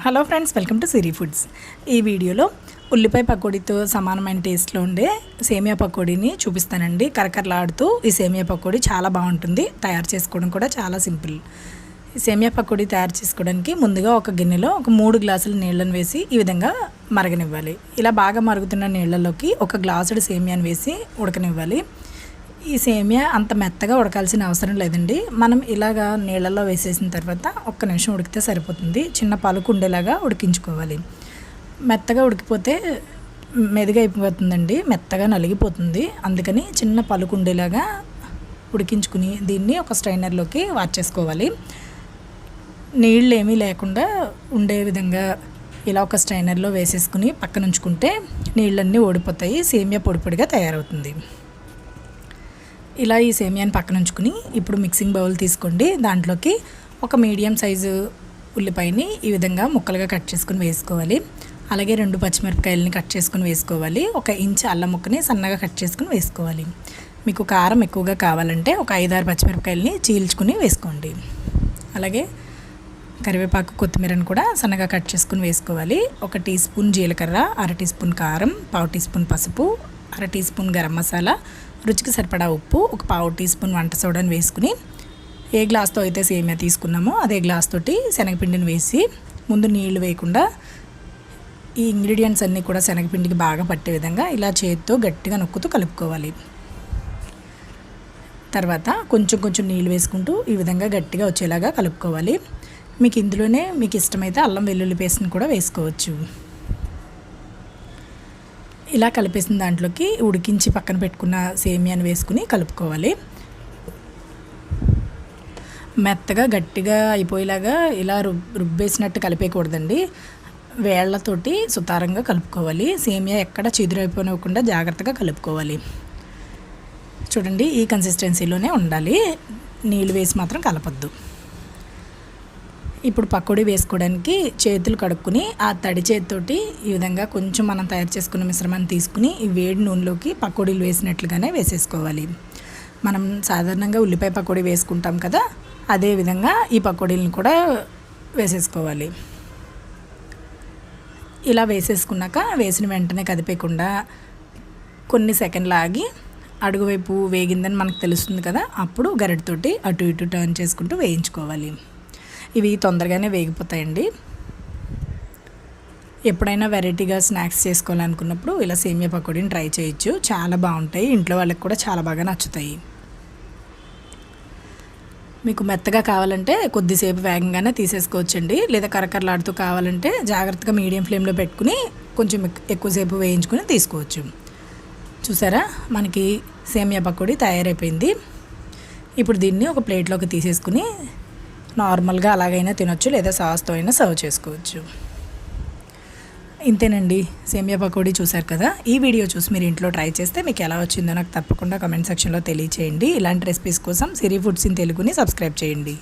Hello friends, welcome to Siri foods. ఈ వీడియోలో ఉల్లిపాయ పకోడీతో సమానమైన టేస్ట్లో ఉండే సేమియా పకోడీని చూపిస్తానండి. కరకరలాడుతూ ఈ సేమియా పకోడీ చాలా బాగుంటుంది. తయారు చేసుకోవడం కూడా చాలా సింపుల్. ఈ సేమియా పకోడీ తయారు చేసుకోవడానికి ముందుగా ఒక గిన్నెలో ఒక 3 గ్లాసుల నీళ్ళను వేసి ఈ విధంగా మరగనివ్వాలి. ఇలా బాగా మరుగుతున్న నీళ్ళలోకి ఒక గ్లాసుడు సేమియాని వేసి ఉడకనివ్వాలి. ఈ సేమియా అంత మెత్తగా ఉడకాల్సిన అవసరం లేదండి. మనం ఇలాగా నీళ్ళల్లో వేసేసిన తర్వాత ఒక్క నిమిషం ఉడికితే సరిపోతుంది. చిన్న పలుకు ఉండేలాగా ఉడికించుకోవాలి. మెత్తగా ఉడికిపోతే మెదుగా అయిపోతుందండి, మెత్తగా నలిగిపోతుంది. అందుకని చిన్న పలుకు ఉండేలాగా ఉడికించుకుని దీన్ని ఒక స్ట్రైనర్లోకి వార్చేసుకోవాలి. నీళ్ళు ఏమీ లేకుండా ఉండే విధంగా ఇలా ఒక స్ట్రైనర్లో వేసేసుకుని పక్కన ఉంచుకుంటే నీళ్ళన్నీ ఓడిపోతాయి, సేమియా పొడి పొడిగా తయారవుతుంది. ఇలా ఈ సేమియాని పక్కన ఉంచుకుని ఇప్పుడు మిక్సింగ్ బౌల్ తీసుకోండి. దాంట్లోకి ఒక మీడియం సైజు ఉల్లిపాయని ఈ విధంగా ముక్కలుగా కట్ చేసుకుని వేసుకోవాలి. అలాగే 2 పచ్చిమిరపకాయలని కట్ చేసుకుని వేసుకోవాలి. 1 ఇంచ్ అల్లం ముక్కని సన్నగా కట్ చేసుకుని వేసుకోవాలి. మీకు కారం ఎక్కువగా కావాలంటే ఒక 5-6 పచ్చిమిరపకాయలని చీల్చుకుని వేసుకోండి. అలాగే కరివేపాకు, కొత్తిమీరని కూడా సన్నగా కట్ చేసుకుని వేసుకోవాలి. 1 టీ స్పూన్ జీలకర్ర, 1/2 టీ స్పూన్ కారం, 1/2 టీ స్పూన్ పసుపు, 1/2 టీ స్పూన్ గరం మసాలా, రుచికి సరిపడా ఉప్పు, 1/4 టీ స్పూన్ వంట సోడాని వేసుకుని ఏ గ్లాస్తో అయితే సేమియా తీసుకున్నామో అదే గ్లాస్ తోటి శనగపిండిని వేసి ముందు నీళ్లు వేయకుండా ఈ ఇంగ్రీడియంట్స్ అన్నీ కూడా శనగపిండికి బాగా పట్టే విధంగా ఇలా చేతితో గట్టిగా నొక్కుతూ కలుపుకోవాలి. తర్వాత కొంచెం కొంచెం నీళ్ళు వేసుకుంటూ ఈ విధంగా గట్టిగా వచ్చేలాగా కలుపుకోవాలి. మీకు ఇందులోనే మీకు ఇష్టమైతే అల్లం వెల్లుల్లి పేస్ట్ని కూడా వేసుకోవచ్చు. ఇలా కలిపేసిన దాంట్లోకి ఉడికించి పక్కన పెట్టుకున్న సేమియాని వేసుకుని కలుపుకోవాలి. మెత్తగా గట్టిగా అయిపోయేలాగా ఇలా రుబ్బేసినట్టు కలిపేయకూడదండి. వేళ్లతోటి సుతారంగా కలుపుకోవాలి. సేమియా ఎక్కడ చిదురైపోనివ్వకుండా జాగ్రత్తగా కలుపుకోవాలి. చూడండి, ఈ కన్సిస్టెన్సీలోనే ఉండాలి. నీళ్ళు వేసి మాత్రం కలపొద్దు. ఇప్పుడు పకోడీ వేసుకోవడానికి చేతులు కడుక్కుని ఆ తడి చేతితోటి ఈ విధంగా కొంచెం మనం తయారు చేసుకున్న మిశ్రమాన్ని తీసుకుని ఈ వేడి నూనెలోకి పకోడీలు వేసినట్లుగానే వేసేసుకోవాలి. మనం సాధారణంగా ఉల్లిపాయ పకోడీ వేసుకుంటాం కదా, అదే విధంగా ఈ పకోడీలను కూడా వేసేసుకోవాలి. ఇలా వేసేసుకున్నాక వేసిన వెంటనే కదిపేయకుండా కొన్ని సెకండ్లు ఆగి అడుగువైపు వేగిందని మనకు తెలుస్తుంది కదా, అప్పుడు గరిటెతోటి అటు ఇటు టర్న్ చేసుకుంటూ వేయించుకోవాలి. ఇవి తొందరగానే వేగిపోతాయండి. ఎప్పుడైనా వెరైటీగా స్నాక్స్ చేసుకోవాలనుకున్నప్పుడు ఇలా సేమియా పకోడీని ట్రై చేయొచ్చు. చాలా బాగుంటాయి, ఇంట్లో వాళ్ళకి కూడా చాలా బాగా నచ్చుతాయి. మీకు మెత్తగా కావాలంటే కొద్దిసేపు వేగంగానే తీసేసుకోవచ్చండి. లేదా కరకరలాడుతూ కావాలంటే జాగ్రత్తగా మీడియం ఫ్లేమ్లో పెట్టుకుని కొంచెం ఎక్కువసేపు వేయించుకుని తీసుకోవచ్చు. చూసారా, మనకి సేమియా పకోడీ తయారైపోయింది. ఇప్పుడు దీన్ని ఒక ప్లేట్లోకి తీసేసుకుని నార్మల్గా అలాగైనా తినొచ్చు, లేదా సాస్తో అయినా సర్వ్ చేసుకోవచ్చు. ఇంతేనండి, సేమియా పకోడీ చూసారు కదా. ఈ వీడియో చూసి మీరు ఇంట్లో ట్రై చేస్తే మీకు ఎలా వచ్చిందో నాకు తప్పకుండా కామెంట్ సెక్షన్లో తెలియచేయండి. ఇలాంటి రెసిపీస్ కోసం సిరి ఫుడ్స్ ఇన్ తెలుగుని సబ్స్క్రైబ్ చేయండి.